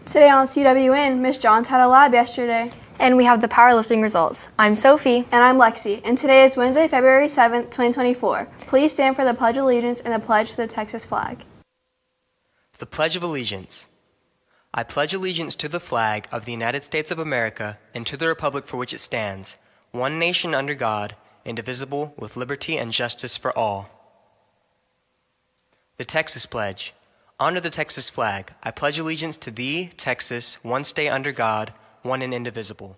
Today on CWN, Miss Johns had a lab yesterday. And we have the powerlifting results. I'm Sophie. And I'm Lexi. And today is Wednesday, February 7th, 2024. Please stand for the Pledge of Allegiance and the pledge to the Texas flag. The Pledge of Allegiance. I pledge allegiance to the flag of the United States of America and to the republic for which it stands, one nation under God, indivisible, with liberty and justice for all. The Texas Pledge. Under the Texas flag, I pledge allegiance to thee, Texas, one state under God, one and indivisible.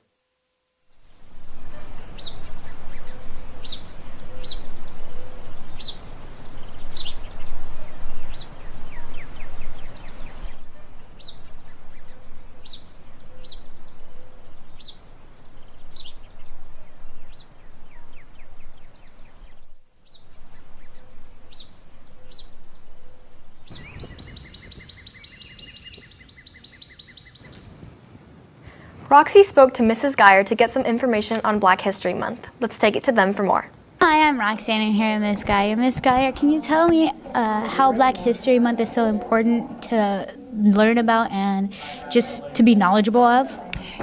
Roxy spoke to Mrs. Geyer to get some information on Black History Month. Let's take it to them for more. Hi, I'm Roxanne and here at Miss Geyer. Miss Geyer, can you tell me how Black History Month is so important to learn about and just to be knowledgeable of?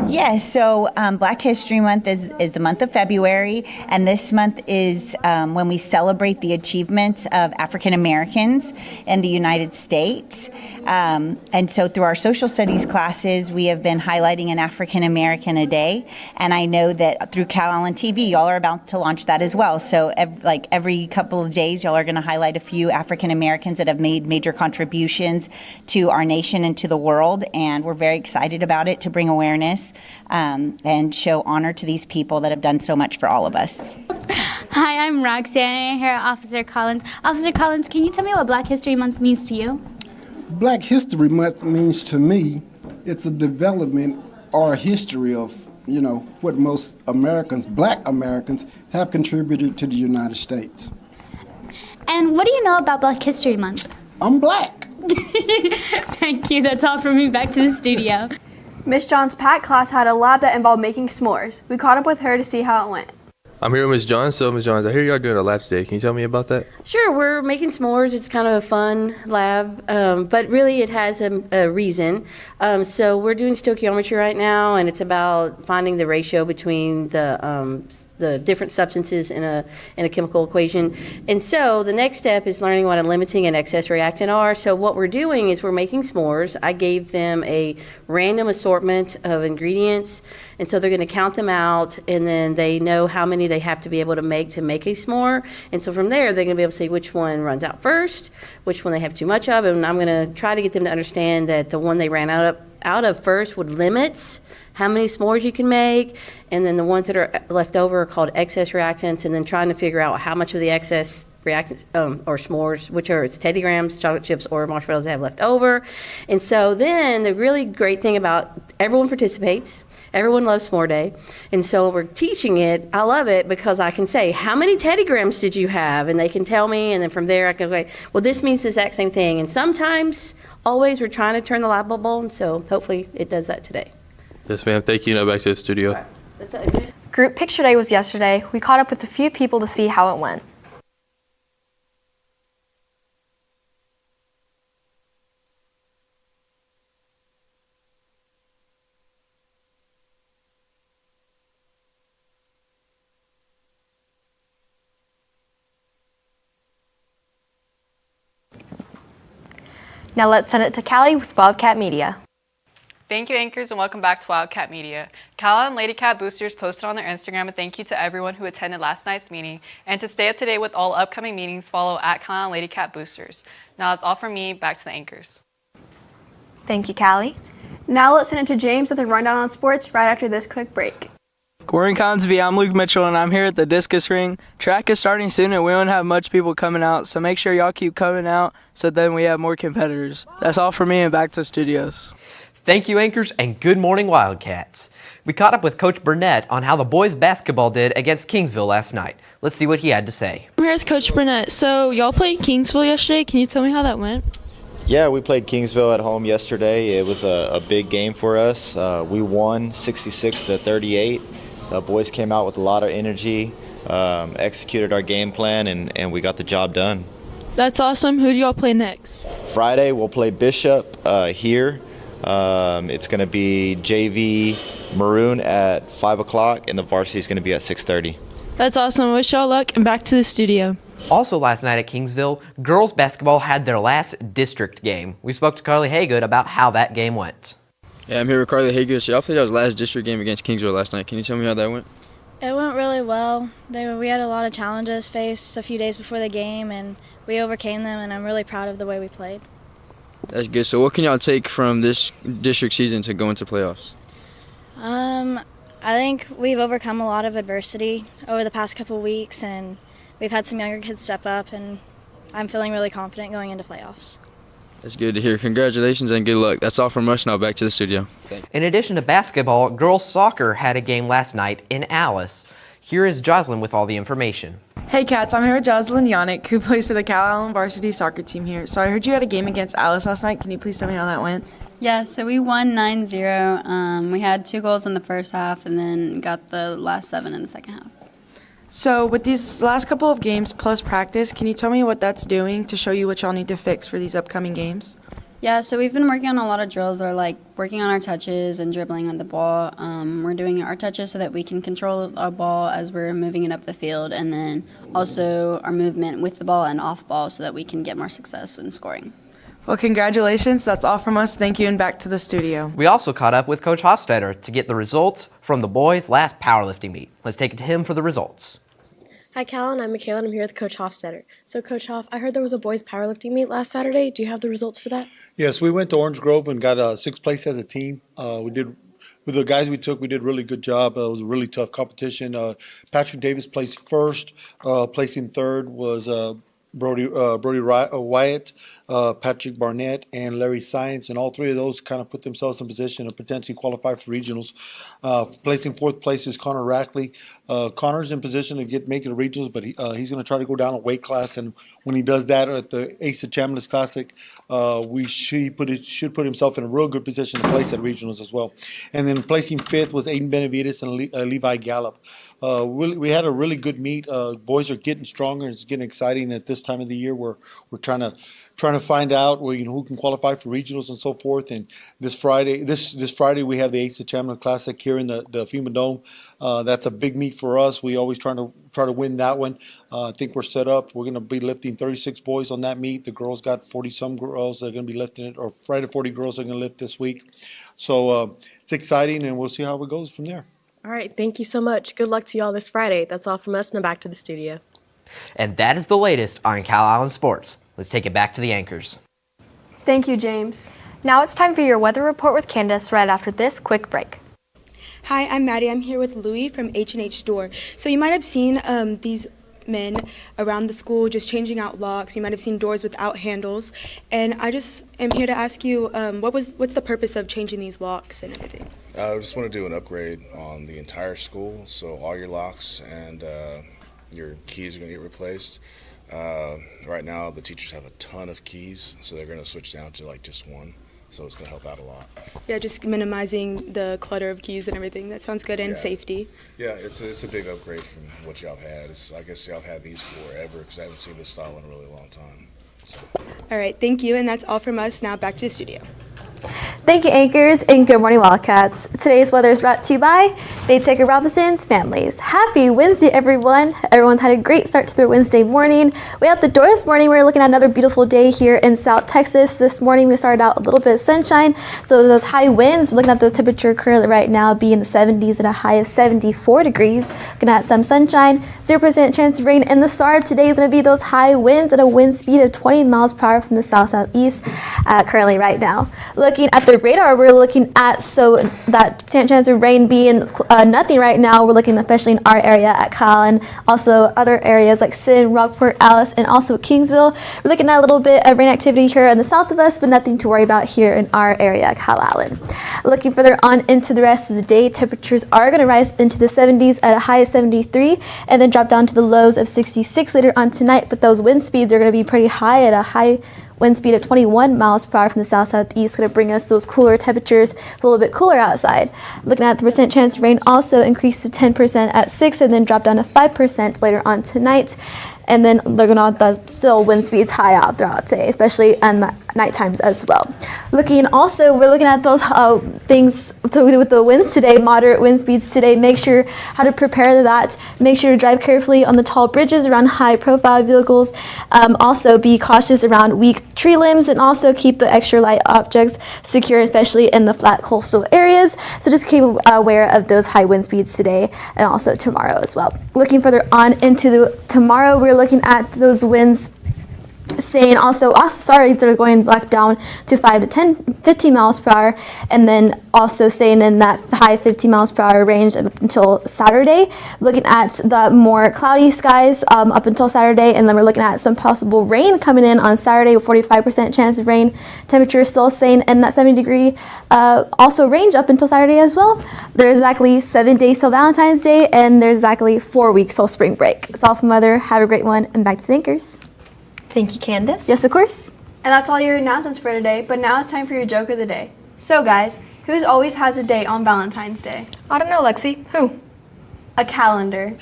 Yes, so Black History Month is the month of February, and this month is when we celebrate the achievements of African Americans in the United States. And so through our social studies classes, we have been highlighting an African American a day, and I know that through Calallen TV, y'all are about to launch that as well. So every couple of days, y'all are going to highlight a few African Americans that have made major contributions to our nation and to the world, and we're very excited about it to bring awareness and show honor to these people that have done so much for all of us. Hi, I'm Roxanne here at Officer Collins. Officer Collins, can you tell me what Black History Month means to you? Black History Month means to me, it's a development or a history of, what most Americans, Black Americans, have contributed to the United States. And what do you know about Black History Month? I'm Black. Thank you. That's all from me. Back to the studio. Miss Johns' PAC class had a lab that involved making s'mores. We caught up with her to see how it went. I'm here with Ms. Johns. So, Ms. Johns, I hear y'all doing a lab today. Can you tell me about that? Sure, we're making s'mores. It's kind of a fun lab, but really it has a reason. So we're doing stoichiometry right now, and it's about finding the ratio between the different substances in a chemical equation. And so the next step is learning what a limiting and excess reactant are. So what we're doing is we're making s'mores. I gave them a random assortment of ingredients, and so they're going to count them out, and then they know how many they have to be able to make a s'more. And so from there, they're going to be able to say which one runs out first, which one they have too much of, and I'm going to try to get them to understand that the one they ran out of first would limit how many s'mores you can make, and then the ones that are left over are called excess reactants, and then trying to figure out how much of the excess reactants or s'mores, which are it's Teddy Grahams, chocolate chips, or marshmallows they have left over. And so then the really great thing about everyone participates. Everyone loves S'more Day. And so we're teaching it. I love it because I can say, how many Teddy Grahams did you have? And they can tell me, and then from there I can go, okay, well, this means the exact same thing. And sometimes, always, we're trying to turn the light bulb on, so hopefully it does that today. Yes, ma'am. Thank you. Now back to the studio. Right. That's it. Group Picture Day was yesterday. We caught up with a few people to see how it went. Now let's send it to Callie with Wildcat Media. Thank you, anchors, and welcome back to Wildcat Media. Calallen Lady Cat boosters posted on their Instagram a thank you to everyone who attended last night's meeting. And to stay up to date with all upcoming meetings, follow at Calallen Lady Cat boosters. Now that's all from me. Back to the anchors. Thank you, Callie. Now let's send it to James with a rundown on sports right after this quick break. Good morning, Calallen TV. I'm Luke Mitchell, and I'm here at the discus ring. Track is starting soon, and we don't have much people coming out, so make sure y'all keep coming out so then we have more competitors. That's all for me, and back to the studios. Thank you, anchors, and good morning, Wildcats. We caught up with Coach Burnett on how the boys basketball did against Kingsville last night. Let's see what he had to say. I'm here with Coach Burnett. So y'all played Kingsville yesterday. Can you tell me how that went? Yeah, we played Kingsville at home yesterday. It was a big game for us. We won 66-38. The boys came out with a lot of energy, executed our game plan, and we got the job done. That's awesome. Who do y'all play next? Friday, we'll play Bishop here. It's going to be JV Maroon at 5 o'clock, and the varsity is going to be at 6:30. That's awesome. Wish y'all luck, and back to the studio. Also last night at Kingsville, girls basketball had their last district game. We spoke to Carly Haygood about how that game went. Yeah, I'm here with Carly Haygood. So y'all played y'all's last district game against Kingsville last night. Can you tell me how that went? It went really well. We had a lot of challenges faced a few days before the game, and we overcame them, and I'm really proud of the way we played. That's good. So what can y'all take from this district season to go into playoffs? I think we've overcome a lot of adversity over the past couple weeks, and we've had some younger kids step up, and I'm feeling really confident going into playoffs. That's good to hear. Congratulations and good luck. That's all from us. Now back to the studio. Thanks. In addition to basketball, girls soccer had a game last night in Alice. Here is Jocelyn with all the information. Hey Cats, I'm here with Jocelyn Yannick, who plays for the Calallen varsity soccer team here. So I heard you had a game against Alice last night. Can you please tell me how that went? Yeah, so we won 9-0. We had 2 goals in the first half and then got the last 7 in the second half. So with these last couple of games plus practice, can you tell me what that's doing to show you what y'all need to fix for these upcoming games? Yeah, so we've been working on a lot of drills that are like working on our touches and dribbling on the ball. We're doing our touches so that we can control our ball as we're moving it up the field, and then also our movement with the ball and off ball so that we can get more success in scoring. Well, congratulations. That's all from us. Thank you, and back to the studio. We also caught up with Coach Hofstetter to get the results from the boys' last powerlifting meet. Let's take it to him for the results. Hi, Calallen. I'm Michaela, and I'm here with Coach Hofstetter. So, Coach Hoff, I heard there was a boys' powerlifting meet last Saturday. Do you have the results for that? Yes, we went to Orange Grove and got 6th place as a team. We did with the guys we took. We did a really good job. It was a really tough competition. Patrick Davis placed first. Placing third was Brody Wyatt, Patrick Barnett, and Larry Science, and all 3 of those kind of put themselves in position to potentially qualify for regionals. Placing 4th place is Connor Rackley. Connor's in position to make it to regionals, but he's going to try to go down a weight class, and when he does that at the Ace of Chambliss Classic, should put himself in a real good position to place at regionals as well. And then placing 5th was Aiden Benavides and Levi Gallup. We had a really good meet. Boys are getting stronger. It's getting exciting at this time of the year. We're trying to find out who can qualify for regionals and so forth. And this Friday we have the Ace of Chambliss Classic here in the FEMA Dome. That's a big meet for us. We always try to win that one. I think we're set up. We're going to be lifting 36 boys on that meet. The girls got 40-some girls that are going to be lifting it, or Friday 40 girls are going to lift this week. So it's exciting, and we'll see how it goes from there. All right, thank you so much. Good luck to y'all this Friday. That's all from us. Now back to the studio. And that is the latest on Calallen Sports. Let's take it back to the anchors. Thank you, James. Now it's time for your weather report with Candace right after this quick break. Hi, I'm Maddie. I'm here with Louie from H&H Store. So you might have seen these men around the school just changing out locks. You might have seen doors without handles. And I just am here to ask you, what's the purpose of changing these locks and everything? I just want to do an upgrade on the entire school, so all your locks and your keys are going to get replaced. Right now, the teachers have a ton of keys, so they're going to switch down to like just one, so it's going to help out a lot. Yeah, just minimizing the clutter of keys and everything. That sounds good, and safety. Yeah, it's a big upgrade from what y'all have had. I guess y'all have had these forever because I haven't seen this style in a really long time. So. All right, thank you, and that's all from us. Now back to the studio. Thank you, anchors, and good morning, Wildcats. Today's weather is brought to you by Baytaker Robinson's Families. Happy Wednesday, everyone. Everyone's had a great start to their Wednesday morning. Way out the door this morning, we're looking at another beautiful day here in South Texas. This morning, we started out a little bit of sunshine, so those high winds, we're looking at the temperature currently right now being in the 70s at a high of 74 degrees. Looking at some sunshine, 0% chance of rain, and the star of today is going to be those high winds at a wind speed of 20 miles per hour from the south-southeast currently right now. Looking at the radar, we're looking at that chance of rain being nothing right now. We're looking especially in our area at Calallen, also other areas like Sin, Rockport, Alice, and also Kingsville. We're looking at a little bit of rain activity here in the south of us, but nothing to worry about here in our area at Calallen. Looking further on into the rest of the day, temperatures are going to rise into the 70s at a high of 73 and then drop down to the lows of 66 later on tonight, but those wind speeds are going to be pretty high at a high wind speed of 21 miles per hour from the south-southeast, going to bring us those cooler temperatures, a little bit cooler outside. Looking at the percent chance of rain also increased to 10% at 6 and then drop down to 5% later on tonight. And then looking at the still wind speeds high out throughout today, especially in the night times as well. We're looking at those things to do with the winds today, moderate wind speeds today. Make sure how to prepare that. Make sure to drive carefully on the tall bridges around high profile vehicles. Also be cautious around weak tree limbs, and also keep the extra light objects secure, especially in the flat coastal areas. So just keep aware of those high wind speeds today and also tomorrow as well. Looking further on into tomorrow, we're looking at those winds staying they're going back down to 5 to 15 miles per hour, and then also staying in that high 15 miles per hour range up until Saturday. Looking at the more cloudy skies up until Saturday, and then we're looking at some possible rain coming in on Saturday with 45% chance of rain. Temperature still staying in that 70-degree also range up until Saturday as well. There's exactly 7 days till Valentine's Day, and there's exactly 4 weeks till spring break. It's all from Mother. Have a great one, and back to the anchors. Thank you, Candace. Yes, of course. And that's all your announcements for today, but now it's time for your joke of the day. So guys, who always has a date on Valentine's Day? I don't know, Lexi. Who? A calendar.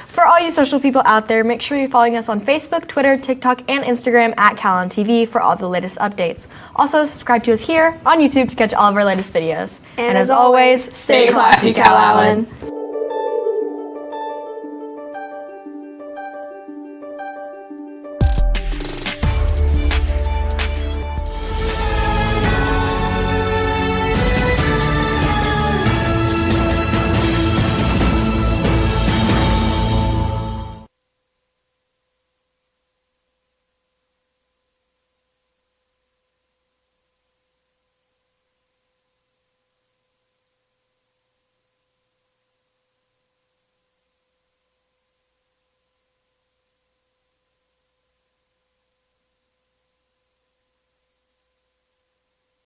For all you social people out there, make sure you're following us on Facebook, Twitter, TikTok, and Instagram at Calallen TV for all the latest updates. Also, subscribe to us here on YouTube to catch all of our latest videos. And as always, stay classy, Calallen.